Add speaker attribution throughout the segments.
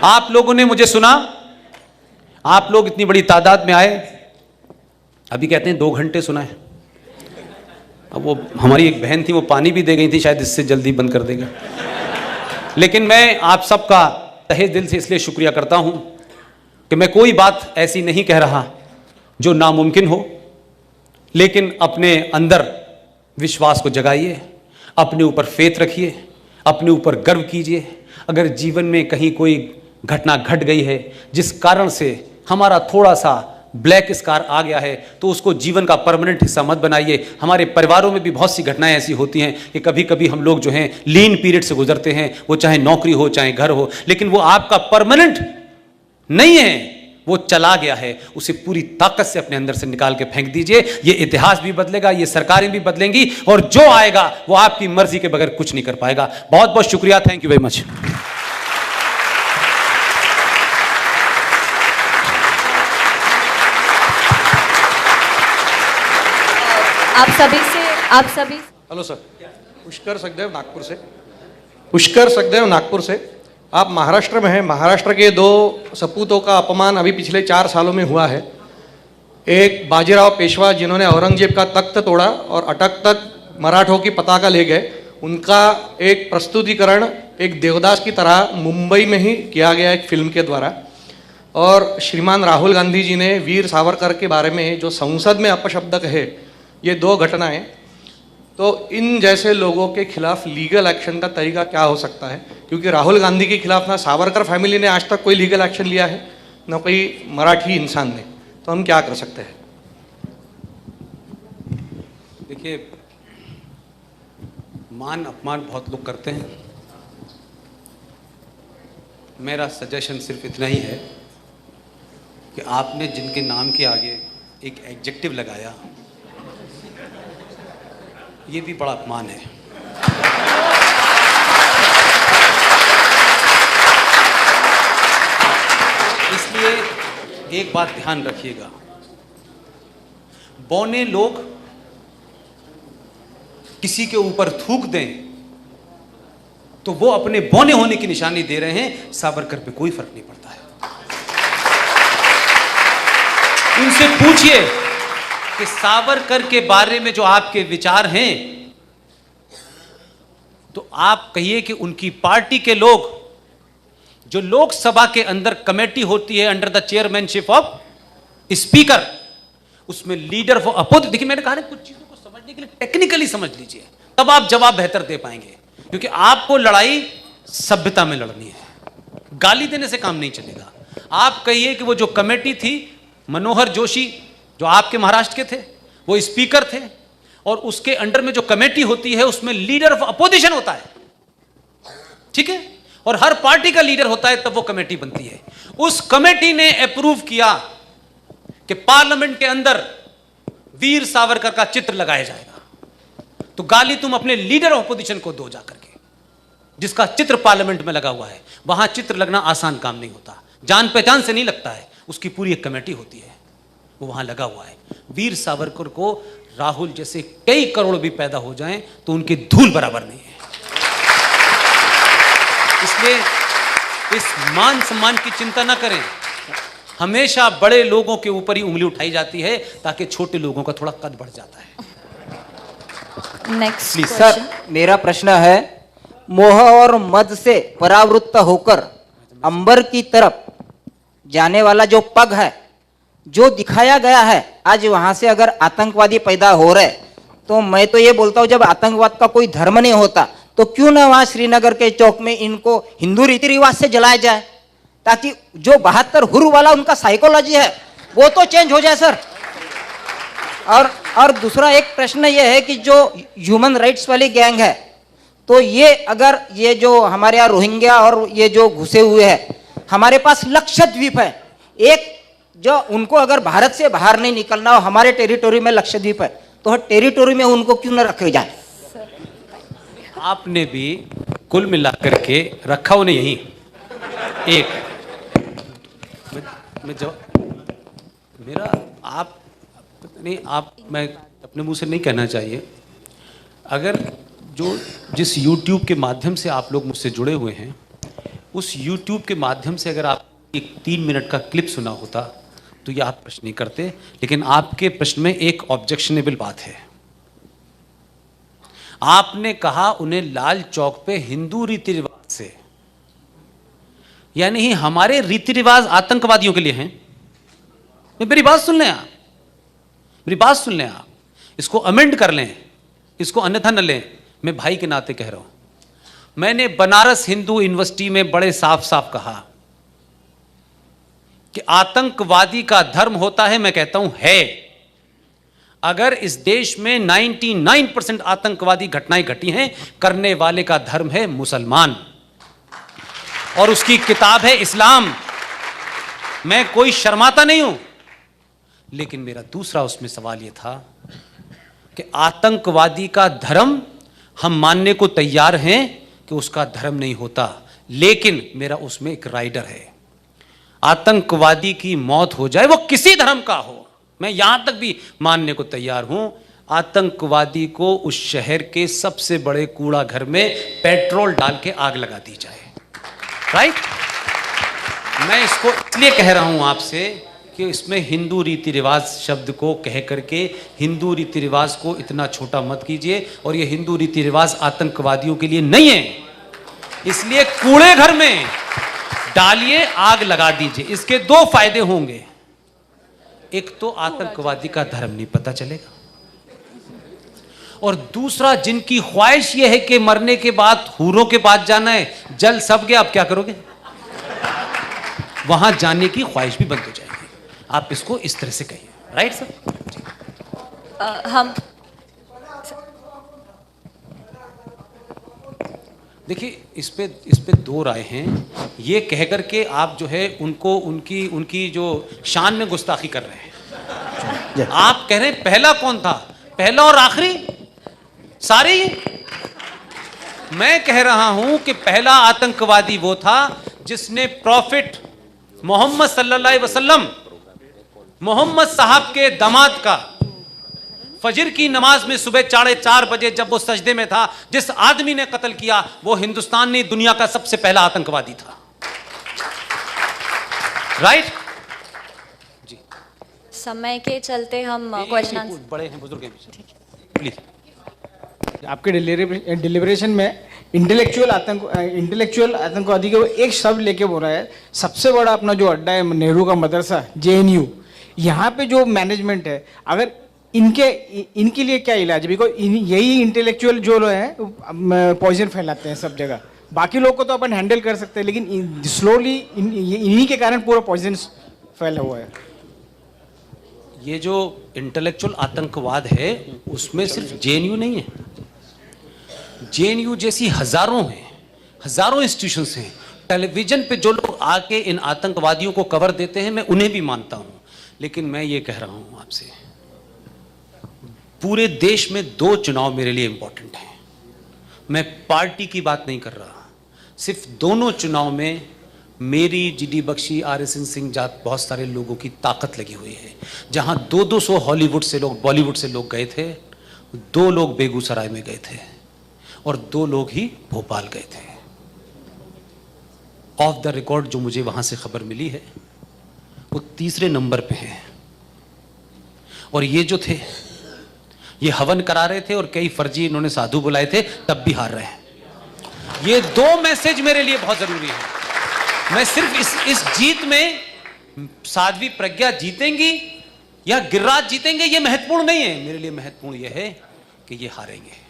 Speaker 1: आप लोगों ने मुझे सुना, आप लोग इतनी बड़ी तादाद में आए, अभी कहते हैं 2 घंटे सुना है। अब वो हमारी एक बहन थी, वो पानी भी दे गई थी, शायद इससे जल्दी बंद कर देगा। लेकिन मैं आप सबका तहे दिल से इसलिए शुक्रिया करता हूं कि मैं कोई बात ऐसी नहीं कह रहा जो नामुमकिन हो, लेकिन अपने अंदर विश्वास को जगाइए, अपने ऊपर फेथ रखिए, अपने ऊपर गर्व कीजिए। अगर जीवन में कहीं कोई घटना घट गई है जिस कारण से हमारा थोड़ा सा ब्लैक स्कार आ गया है, तो उसको जीवन का परमानेंट हिस्सा मत बनाइए। हमारे परिवारों में भी बहुत सी घटनाएं ऐसी होती हैं कि कभी कभी हम लोग जो हैं लीन पीरियड से गुजरते हैं, वो चाहे नौकरी हो चाहे घर हो, लेकिन वो आपका परमानेंट नहीं है, वो चला गया है। उसे पूरी ताकत से अपने अंदर से निकाल के फेंक दीजिए। ये इतिहास भी बदलेगा, ये सरकारें भी बदलेंगी, और जो आएगा वो आपकी मर्जी के बगैर कुछ नहीं कर पाएगा। बहुत बहुत शुक्रिया, थैंक यू वेरी मच।
Speaker 2: आप सभी
Speaker 3: हेलो सर, पुष्कर सखदेव नागपुर से। आप महाराष्ट्र में हैं। महाराष्ट्र के 2 सपूतों का अपमान अभी पिछले 4 सालों में हुआ है। एक बाजीराव पेशवा, जिन्होंने औरंगजेब का तख्त तोड़ा और अटक तक मराठों की पताका ले गए, उनका एक प्रस्तुतिकरण एक देवदास की तरह मुंबई में ही किया गया एक फिल्म के द्वारा। और श्रीमान राहुल गांधी जी ने वीर सावरकर के बारे में जो संसद में अपशब्द कहे, ये 2 घटनाएं, तो इन जैसे लोगों के खिलाफ लीगल एक्शन का तरीका क्या हो सकता है? क्योंकि राहुल गांधी के खिलाफ ना सावरकर फैमिली ने आज तक कोई लीगल एक्शन लिया है, ना कोई मराठी इंसान ने, तो हम क्या कर सकते हैं?
Speaker 1: देखिए, मान अपमान बहुत लोग करते हैं। मेरा सजेशन सिर्फ इतना ही है कि आपने जिनके नाम के आगे एक एडजेक्टिव लगाया, ये भी बड़ा अपमान है। इसलिए एक बात ध्यान रखिएगा, बौने लोग किसी के ऊपर थूक दें तो वो अपने बौने होने की निशानी दे रहे हैं। सावरकर पे कोई फर्क नहीं पड़ता है। उनसे पूछिए कि सावरकर के बारे में जो आपके विचार हैं, तो आप कहिए कि उनकी पार्टी के लोग, जो लोकसभा के अंदर कमेटी होती है under the chairmanship of speaker, उसमें लीडर फॉर अपोजिशन, देखिए मैंने कहा ना, कुछ चीजों को समझने के लिए टेक्निकली समझ लीजिए, तब आप जवाब बेहतर दे पाएंगे। क्योंकि आपको लड़ाई सभ्यता में लड़नी है, गाली देने से काम नहीं चलेगा। आप कहिए कि वो जो कमेटी थी, मनोहर जोशी जो आपके महाराष्ट्र के थे, वो स्पीकर थे, और उसके अंडर में जो कमेटी होती है उसमें लीडर ऑफ अपोजिशन होता है, ठीक है, और हर पार्टी का लीडर होता है, तब वो कमेटी बनती है। उस कमेटी ने अप्रूव किया कि पार्लियामेंट के अंदर वीर सावरकर का चित्र लगाया जाएगा। तो गाली तुम अपने लीडर ऑफ अपोजिशन को दो जाकर के, जिसका चित्र पार्लियामेंट में लगा हुआ है। वहां चित्र लगना आसान काम नहीं होता, जान पहचान से नहीं लगता है, उसकी पूरी एक कमेटी होती है, वो वहां लगा हुआ है। वीर सावरकर को राहुल जैसे कई करोड़ भी पैदा हो जाएं तो उनकी धूल बराबर नहीं है। इसलिए इस मान सम्मान की चिंता ना करें। हमेशा बड़े लोगों के ऊपर ही उंगली उठाई जाती है ताकि छोटे लोगों का थोड़ा कद बढ़ जाता है।
Speaker 2: नेक्स्ट
Speaker 4: सर, मेरा प्रश्न है, मोह और मद से परावृत्त होकर अंबर की तरफ जाने वाला जो पग है, जो दिखाया गया है, आज वहां से अगर आतंकवादी पैदा हो रहे, तो मैं तो ये बोलता हूं, जब आतंकवाद का कोई धर्म नहीं होता तो क्यों ना वहां श्रीनगर के चौक में इनको हिंदू रीति रिवाज से जलाया जाए, ताकि जो 72 हुर वाला उनका साइकोलॉजी है वो तो चेंज हो जाए सर। और दूसरा एक प्रश्न ये है कि जो ह्यूमन राइट्स वाली गैंग है, तो ये अगर ये जो हमारे यहाँ रोहिंग्या और ये जो घुसे हुए हैं, हमारे पास लक्षद्वीप है एक, जो उनको अगर भारत से बाहर नहीं निकलना हो, हमारे टेरिटोरी में लक्षद्वीप है, तो टेरिटोरी में उनको क्यों न रखे जाए?
Speaker 1: आपने भी कुल मिलाकर के रखा उन्हें यहीं एक मैं जवाब मेरा आप नहीं, आप मैं अपने मुंह से नहीं कहना चाहिए। अगर जो जिस YouTube के माध्यम से आप लोग मुझसे जुड़े हुए हैं, उस YouTube के माध्यम से अगर आप एक 3 मिनट का क्लिप सुना होता तो ये आप प्रश्न नहीं करते, लेकिन आपके प्रश्न में एक ऑब्जेक्शनेबल बात है। आपने कहा उन्हें लाल चौक पे हिंदू रीति रिवाज से, यानी हमारे रीति रिवाज आतंकवादियों के लिए हैं। मेरी बात सुन लें आप, मेरी बात सुन लें आप, इसको अमेंड कर लें, इसको अन्यथा न लें। मैं भाई के नाते कह रहा हूं, मैंने बनारस हिंदू यूनिवर्सिटी में बड़े साफ साफ कहा कि आतंकवादी का धर्म होता है, मैं कहता हूं है। अगर इस देश में 99% आतंकवादी घटनाएं घटी हैं, करने वाले का धर्म है मुसलमान और उसकी किताब है इस्लाम। मैं कोई शर्माता नहीं हूं, लेकिन मेरा दूसरा उसमें सवाल यह था कि आतंकवादी का धर्म हम मानने को तैयार हैं कि उसका धर्म नहीं होता, लेकिन मेरा उसमें एक राइडर है। आतंकवादी की मौत हो जाए, वो किसी धर्म का हो, मैं यहां तक भी मानने को तैयार हूं, आतंकवादी को उस शहर के सबसे बड़े कूड़ा घर में पेट्रोल डाल के आग लगा दी जाए। राइट? मैं इसको इसलिए कह रहा हूं आपसे कि इसमें हिंदू रीति रिवाज शब्द को कह करके हिंदू रीति रिवाज को इतना छोटा मत कीजिए, और ये हिंदू रीति रिवाज आतंकवादियों के लिए नहीं है। इसलिए कूड़े घर में डालिए, आग लगा दीजिए। इसके 2 फायदे होंगे, एक तो आतंकवादी का धर्म नहीं पता चलेगा, और दूसरा जिनकी ख्वाहिश यह है कि मरने के बाद हूरों के पास जाना है, जल सब गया, अब क्या करोगे? वहां जाने की ख्वाहिश भी बंद हो जाएगी। आप इसको इस तरह से कहिए। Right sir?
Speaker 2: हम
Speaker 1: देखिए, इस पे 2 राय हैं। ये कह करके आप जो है उनको उनकी जो शान में गुस्ताखी कर रहे हैं। आप कह रहे हैं पहला कौन था, पहला और आखिरी सारे। मैं कह रहा हूं कि पहला आतंकवादी वो था जिसने प्रॉफिट मोहम्मद सल्लल्लाहु अलैहि वसल्लम, मोहम्मद साहब के दामाद का फजर की नमाज में सुबह 4:30 बजे जब वो सजदे में था, जिस आदमी ने कत्ल किया, वो हिंदुस्तान ने दुनिया का सबसे पहला आतंकवादी था। राइट? जी,
Speaker 2: समय के चलते हम क्वेश्चन,
Speaker 1: बड़े हैं, बुजुर्ग हैं, प्लीज।
Speaker 5: आपके डिलिब्रेशन में इंटेलेक्चुअल आतंकवादी के वो एक शब्द लेके बोल रहा है। सबसे बड़ा अपना जो अड्डा है नेहरू का मदरसा JNU, यहाँ पे जो मैनेजमेंट है, अगर इनके लिए क्या इलाज है? बिकॉज यही इंटेलेक्चुअल जो लोग हैं पॉइजन फैलाते हैं सब जगह। बाकी लोग को तो अपन हैंडल कर सकते हैं, लेकिन स्लोली इन्हीं के कारण पूरा पॉइजन फैला हुआ है।
Speaker 1: ये जो इंटेलेक्चुअल आतंकवाद है उसमें सिर्फ JNU नहीं है, JNU जैसी हजारों हैं, हजारों इंस्टीट्यूशंस हैं। टेलीविजन पे जो लोग आके इन आतंकवादियों को कवर देते हैं, मैं उन्हें भी मानता हूं, लेकिन मैं ये कह रहा हूं आपसे, पूरे देश में 2 चुनाव मेरे लिए इंपॉर्टेंट हैं। मैं पार्टी की बात नहीं कर रहा, सिर्फ दोनों चुनाव में मेरी GD बख्शी, RSN सिंह जात बहुत सारे लोगों की ताकत लगी हुई है। जहां 200 हॉलीवुड से लोग, बॉलीवुड से लोग गए थे, 2 लोग बेगूसराय में गए थे और 2 लोग ही भोपाल गए थे। ऑफ द रिकॉर्ड जो मुझे वहां से खबर मिली है, वो 3रे नंबर पे है। और ये जो थे, ये हवन करा रहे थे और कई फर्जी इन्होंने साधु बुलाए थे, तब भी हार रहे हैं। ये 2 मैसेज मेरे लिए बहुत जरूरी है। मैं सिर्फ इस जीत में साध्वी प्रज्ञा जीतेंगी या गिरिराज जीतेंगे, ये महत्वपूर्ण नहीं है। मेरे लिए महत्वपूर्ण यह है कि ये हारेंगे।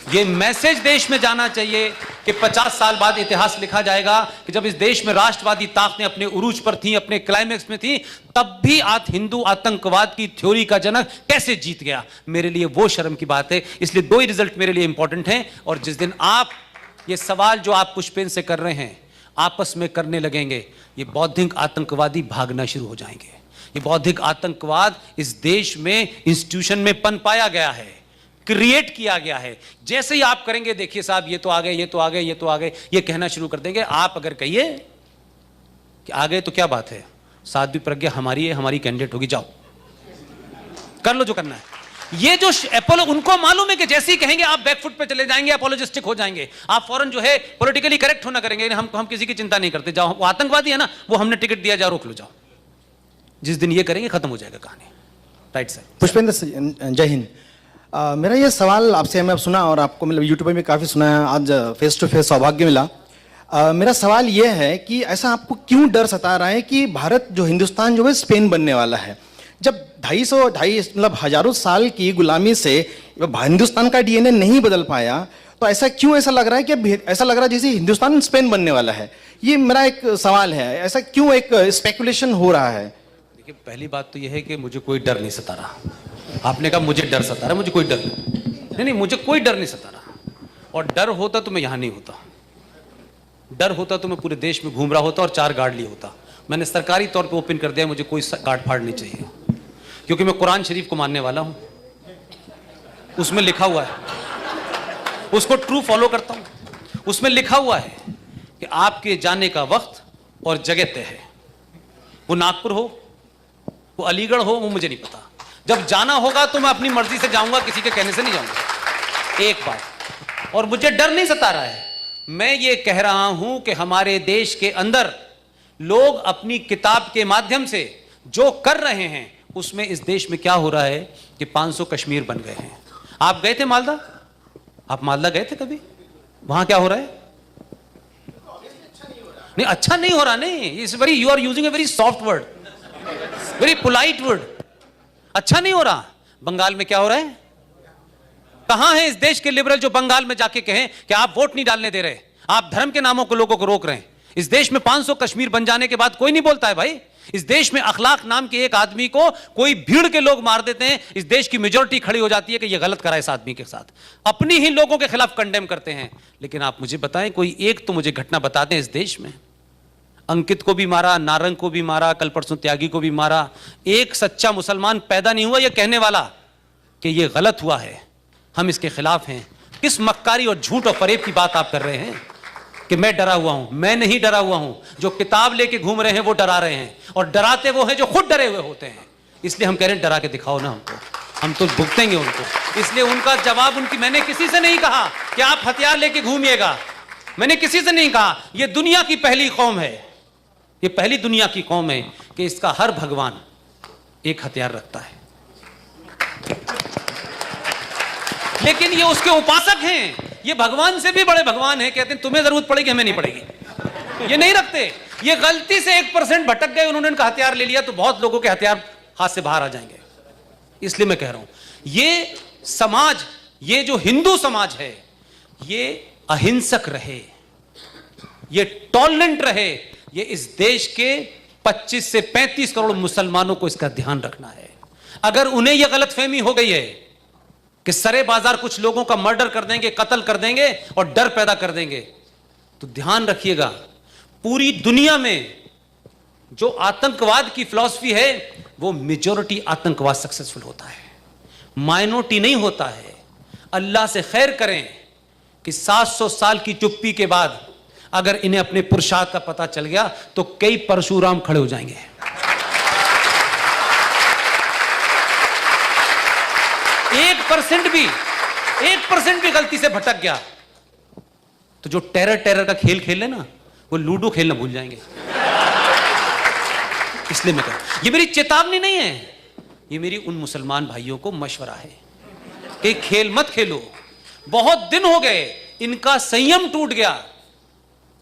Speaker 1: ये मैसेज देश में जाना चाहिए कि 50 साल बाद इतिहास लिखा जाएगा कि जब इस देश में राष्ट्रवादी ताकतें अपने उरूज पर थी, अपने क्लाइमेक्स में थी, तब भी हिंदू आतंकवाद की थ्योरी का जनक कैसे जीत गया। मेरे लिए वो शर्म की बात है। इसलिए 2 ही रिजल्ट मेरे लिए इंपॉर्टेंट हैं। और जिस दिन आप ये सवाल जो आप पुष्पेन से कर रहे हैं आपस में करने लगेंगे, ये बौद्धिक आतंकवादी भागना शुरू हो जाएंगे। ये बौद्धिक आतंकवाद इस देश में इंस्टीट्यूशन में पनपाया गया है, क्रिएट किया गया है। जैसे ही आप करेंगे, देखिए साहब ये तो आ गए, ये तो आ गए, ये तो आ गए, ये कहना शुरू कर देंगे। आप अगर कहिए कि आ गए तो क्या बात है, साध्वी प्रज्ञा हमारी है, हमारी कैंडिडेट होगी, जाओ कर लो जो करना है। ये जो अपोलो, उनको मालूम है कि जैसे ही कहेंगे आप बैकफुट पे चले जाएंगे, अपोलोजिस्टिक हो जाएंगे, आप फौरन जो है पॉलिटिकली करेक्ट होना करेंगे। हम किसी की चिंता नहीं करते, जाओ वो आतंकवादी है ना, वो हमने टिकट दिया, जाओ रोक लो, जाओ। जिस दिन ये करेंगे खत्म हो जाएगा कहानी। Right sir.
Speaker 6: पुष्पेंद्र जय हिंद। मेरा ये सवाल आपसे मैं सुना और आपको मतलब यूट्यूब पे भी काफ़ी सुना है, आज फेस टू फेस सौभाग्य मिला। मेरा सवाल ये है कि ऐसा आपको क्यों डर सता रहा है कि भारत जो हिंदुस्तान जो है स्पेन बनने वाला है, जब 250 मतलब हजारों साल की गुलामी से हिंदुस्तान का डीएनए नहीं बदल पाया, तो ऐसा क्यों ऐसा लग रहा है कि ऐसा लग रहा है जैसे हिंदुस्तान स्पेन बनने वाला है? ये मेरा एक सवाल है, ऐसा क्यों एक स्पेकुलेशन हो रहा है?
Speaker 1: देखिए, पहली बात तो यह है कि मुझे कोई डर नहीं सता रहा। आपने कहा मुझे डर सता रहा, मुझे कोई डर नहीं, मुझे कोई डर नहीं सता रहा। और डर होता तो मैं यहां नहीं होता, डर होता तो मैं पूरे देश में घूम रहा होता और 4 गार्ड लिए होता। मैंने सरकारी तौर पे ओपन कर दिया, मुझे कोई गार्ड फाड़ नहीं चाहिए, क्योंकि मैं कुरान शरीफ को मानने वाला हूं, उसमें लिखा हुआ है, उसको ट्रू फॉलो करता हूं। उसमें लिखा हुआ है कि आपके जाने का वक्त और जगह तय है। वो नागपुर हो, वो अलीगढ़ हो, वो मुझे नहीं पता। जब जाना होगा तो मैं अपनी मर्जी से जाऊंगा, किसी के कहने से नहीं जाऊंगा। एक बात। और मुझे डर नहीं सता रहा है, मैं ये कह रहा हूं कि हमारे देश के अंदर लोग अपनी किताब के माध्यम से जो कर रहे हैं, उसमें इस देश में क्या हो रहा है कि 500 कश्मीर बन गए हैं। आप गए थे मालदा? आप मालदा गए थे कभी? वहां क्या हो रहा है? नहीं, अच्छा नहीं हो रहा। नहीं, इस very, you are using a very soft word, very polite word. अच्छा नहीं हो रहा। बंगाल में क्या हो रहा है? कहां है इस देश के लिबरल जो बंगाल में जाके कहें कि आप वोट नहीं डालने दे रहे, आप धर्म के नामों को लोगों को रोक रहे हैं? इस देश में 500 कश्मीर बन जाने के बाद कोई नहीं बोलता है भाई। इस देश में अखलाक नाम के एक आदमी को कोई भीड़ के लोग मार देते हैं, इस देश की मेजॉरिटी खड़ी हो जाती है कि यह गलत करा इस आदमी के साथ, अपनी ही लोगों के खिलाफ कंडेम करते हैं। लेकिन आप मुझे बताएं, कोई एक तो मुझे घटना बता दें इस देश में। अंकित को भी मारा, नारंग को भी मारा, कल परसों त्यागी को भी मारा। एक सच्चा मुसलमान पैदा नहीं हुआ यह कहने वाला कि यह गलत हुआ है, हम इसके खिलाफ हैं। किस मक्कारी और झूठ और फरेब की बात आप कर रहे हैं कि मैं डरा हुआ हूं? मैं नहीं डरा हुआ हूं। जो किताब लेके घूम रहे हैं वो डरा रहे हैं, और डराते वो हैं जो खुद डरे हुए होते हैं। इसलिए हम कह रहे हैं डरा के दिखाओ ना हमको, हम तो भुगतेंगे उनको। इसलिए उनका जवाब मैंने किसी से नहीं कहा कि आप हथियार लेके घूमिएगा, मैंने किसी से नहीं कहा। यह दुनिया की पहली कौम है, यह पहली दुनिया की कौम है कि इसका हर भगवान एक हथियार रखता है, लेकिन ये उसके उपासक हैं। ये भगवान से भी बड़े भगवान हैं, कहते हैं तुम्हें जरूरत पड़ेगी, हमें नहीं पड़ेगी। ये नहीं रखते। ये गलती से 1% भटक गए, उन्होंने इनका हथियार ले लिया तो बहुत लोगों के हथियार हाथ से बाहर आ जाएंगे। इसलिए मैं कह रहा हूं, ये समाज, ये जो हिंदू समाज है, ये अहिंसक रहे, ये टॉलरेंट रहे। ये इस देश के 25 से 35 करोड़ मुसलमानों को इसका ध्यान रखना है। अगर उन्हें यह गलतफहमी हो गई है कि सरे बाजार कुछ लोगों का मर्डर कर देंगे, कत्ल कर देंगे और डर पैदा कर देंगे, तो ध्यान रखिएगा, पूरी दुनिया में जो आतंकवाद की फिलॉसफी है वो मेजॉरिटी आतंकवाद सक्सेसफुल होता है, माइनॉरिटी नहीं होता है। अल्लाह से खैर करें कि 700 साल की चुप्पी के बाद अगर इन्हें अपने पुरुषार्थ का पता चल गया तो कई परशुराम खड़े हो जाएंगे। 1% भी गलती से भटक गया तो जो टेरर का खेल खेल ले ना, वो लूडो खेलना भूल जाएंगे। इसलिए मैं कहता, ये मेरी चेतावनी नहीं है, ये मेरी उन मुसलमान भाइयों को मशवरा है कि खेल मत खेलो। बहुत दिन हो गए, इनका संयम टूट गया,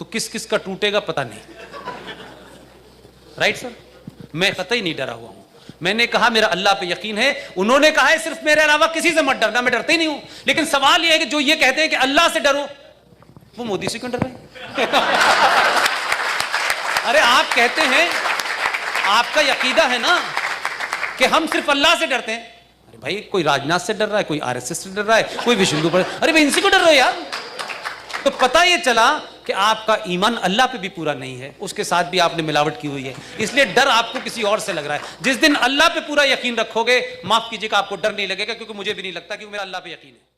Speaker 1: तो किस किस का टूटेगा पता नहीं। Right sir? मैं कतई नहीं डरा हुआ हूं। मैंने कहा मेरा अल्लाह पे यकीन है, उन्होंने कहा है सिर्फ मेरे अलावा किसी से मत डरना। मैं डरते ही नहीं हूं, लेकिन सवाल यह है कि जो ये कहते हैं कि अल्लाह से डरो, वो मोदी से क्यों डर रहे हैं? अरे आप कहते हैं, आपका यकीदा है ना कि हम सिर्फ अल्लाह से डरते हैं। अरे भाई, कोई राजनाथ से डर रहा है, कोई आरएसएस से डर रहा है, कोई विश्व हिंदू परिषद, अरे भाई इनसे क्यों डर रहे हो यार? तो पता ये चला कि आपका ईमान अल्लाह पे भी पूरा नहीं है, उसके साथ भी आपने मिलावट की हुई है, इसलिए डर आपको किसी और से लग रहा है। जिस दिन अल्लाह पे पूरा यकीन रखोगे, माफ कीजिएगा, आपको डर नहीं लगेगा, क्योंकि मुझे भी नहीं लगता, क्योंकि मेरा अल्लाह पे यकीन है।